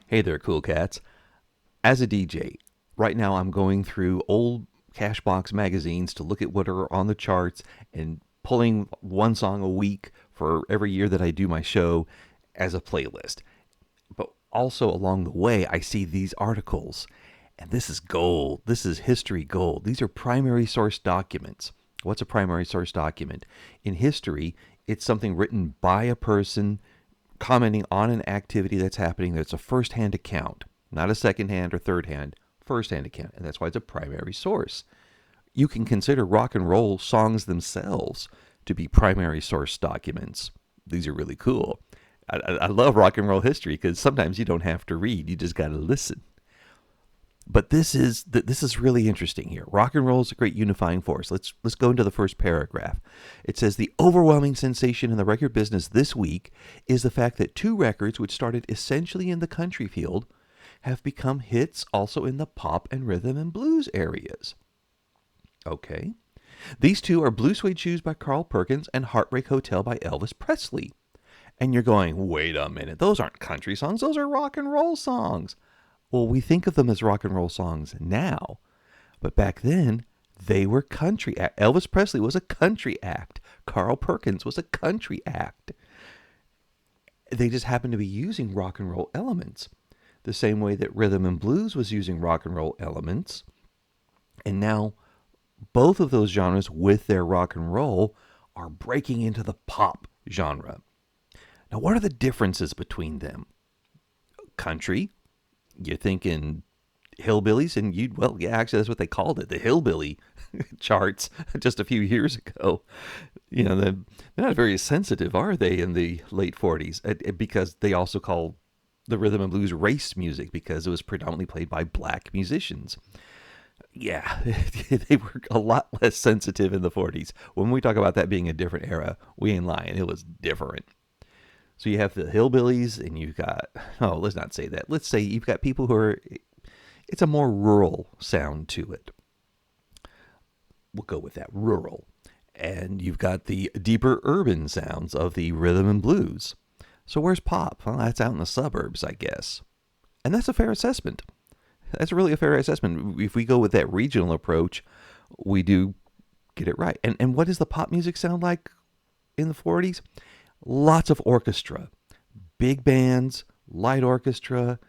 Hey there, cool cats. As a DJ, right now I'm going through old Cashbox magazines to look at what are on the charts and pulling one song a week for every year that I do my show as a playlist. But also along the way, I see these articles, and this is gold. This is history gold. These are primary source documents. What's a primary source document? In history, it's something written by a person commenting on an activity that's happening that's a first hand account, not a second hand or third hand, first hand account. And that's why it's a primary source. You can consider rock and roll songs themselves to be primary source documents. These are really cool. I love rock and roll history because sometimes you don't have to read, you just got to listen. But this is really interesting here. Rock and roll is a great unifying force. Let's go into the first paragraph. It says the overwhelming sensation in the record business this week is the fact that two records which started essentially in the country field have become hits also in the pop and rhythm and blues areas. Okay. These two are Blue Suede Shoes by Carl Perkins and Heartbreak Hotel by Elvis Presley. And you're going, wait a minute, those aren't country songs, those are rock and roll songs. Well, we think of them as rock and roll songs now, but back then they were country. Elvis Presley was a country act. Carl Perkins was a country act. They just happened to be using rock and roll elements, the same way that rhythm and blues was using rock and roll elements. And now both of those genres with their rock and roll are breaking into the pop genre. Now, what are the differences between them? Country, you're thinking hillbillies, and actually that's what they called it, the hillbilly charts just a few years ago. They're not very sensitive, are they, in the late 40s? Because they also call the rhythm and blues race music because it was predominantly played by black musicians. Yeah, they were a lot less sensitive in the 40s. When we talk about that being a different era, we ain't lying. It was different. So you have the hillbillies, and you've got, let's not say that. Let's say you've got people who are, it's a more rural sound to it. We'll go with that, rural. And you've got the deeper urban sounds of the rhythm and blues. So where's pop? Well, that's out in the suburbs, I guess. And that's a fair assessment. That's really a fair assessment. If we go with that regional approach, we do get it right. And what does the pop music sound like in the 40s? Lots of orchestra, big bands, light orchestra,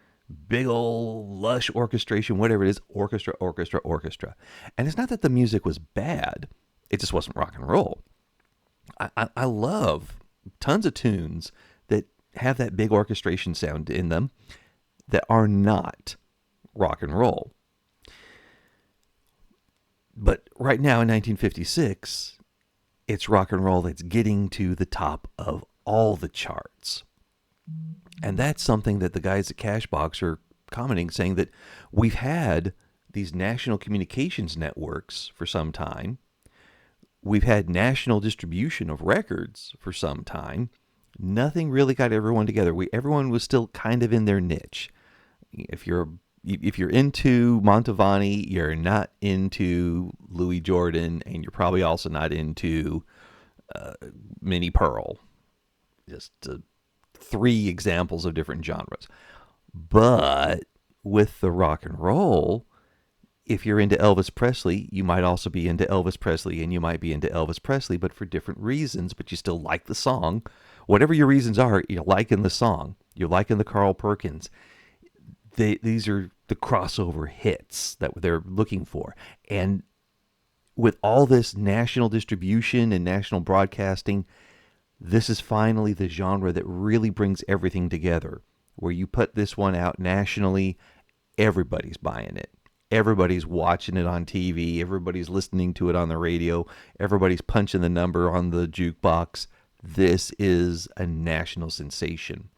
big old lush orchestration, whatever it is, orchestra, orchestra, orchestra. And it's not that the music was bad, it just wasn't rock and roll. I love tons of tunes that have that big orchestration sound in them that are not rock and roll. But right now in 1956, it's rock and roll that's getting to the top of all the charts. And that's something that the guys at Cashbox are commenting, saying that we've had these national communications networks for some time. We've had national distribution of records for some time. Nothing really got everyone together. Everyone was still kind of in their niche. If you're into Montevani, you're not into Louis Jordan, and you're probably also not into Minnie Pearl. Just three examples of different genres. But with the rock and roll, if you're into Elvis Presley, you might also be into Elvis Presley, and you might be into Elvis Presley, but for different reasons, but you still like the song. Whatever your reasons are, you're liking the song. You're liking the Carl Perkins. These are the crossover hits that they're looking for. And with all this national distribution and national broadcasting, this is finally the genre that really brings everything together. Where you put this one out nationally, everybody's buying it. Everybody's watching it on TV. Everybody's listening to it on the radio. Everybody's punching the number on the jukebox. This is a national sensation.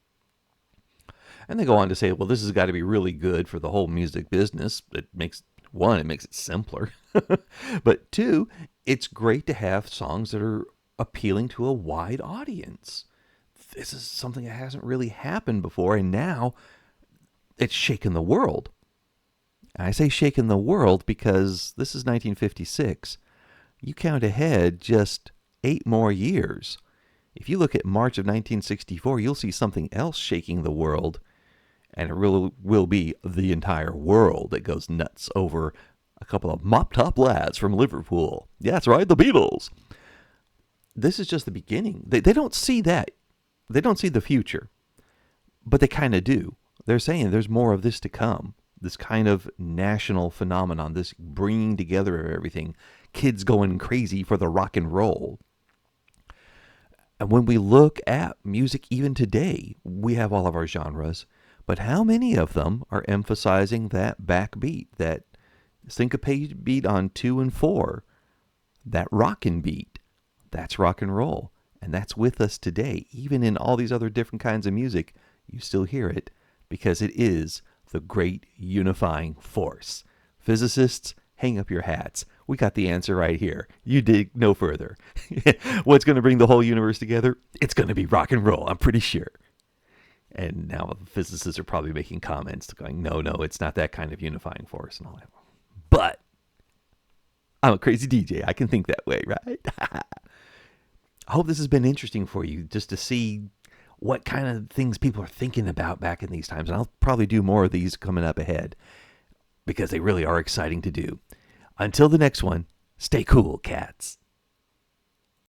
And they go on to say, well, this has got to be really good for the whole music business. It makes it simpler. But two, it's great to have songs that are appealing to a wide audience. This is something that hasn't really happened before, and now it's shaken the world. And I say shaken the world because this is 1956. You count ahead just 8 more years. If you look at March of 1964, you'll see something else shaking the world. And it really will be the entire world that goes nuts over a couple of mop top lads from Liverpool. Yeah, that's right, the Beatles. This is just the beginning. They don't see that. They don't see the future, but they kind of do. They're saying there's more of this to come. This kind of national phenomenon, this bringing together of everything, kids going crazy for the rock and roll. And when we look at music even today, we have all of our genres, but how many of them are emphasizing that backbeat, that syncopated beat on 2 and 4, that rockin' beat? That's rock and roll. And that's with us today. Even in all these other different kinds of music, you still hear it because it is the great unifying force. Physicists, hang up your hats. We got the answer right here. You dig no further. What's going to bring the whole universe together? It's going to be rock and roll, I'm pretty sure. And now physicists are probably making comments going, no, it's not that kind of unifying force and all that. But I'm a crazy DJ. I can think that way, right? I hope this has been interesting for you just to see what kind of things people are thinking about back in these times. And I'll probably do more of these coming up ahead because they really are exciting to do. Until the next one, stay cool, cats.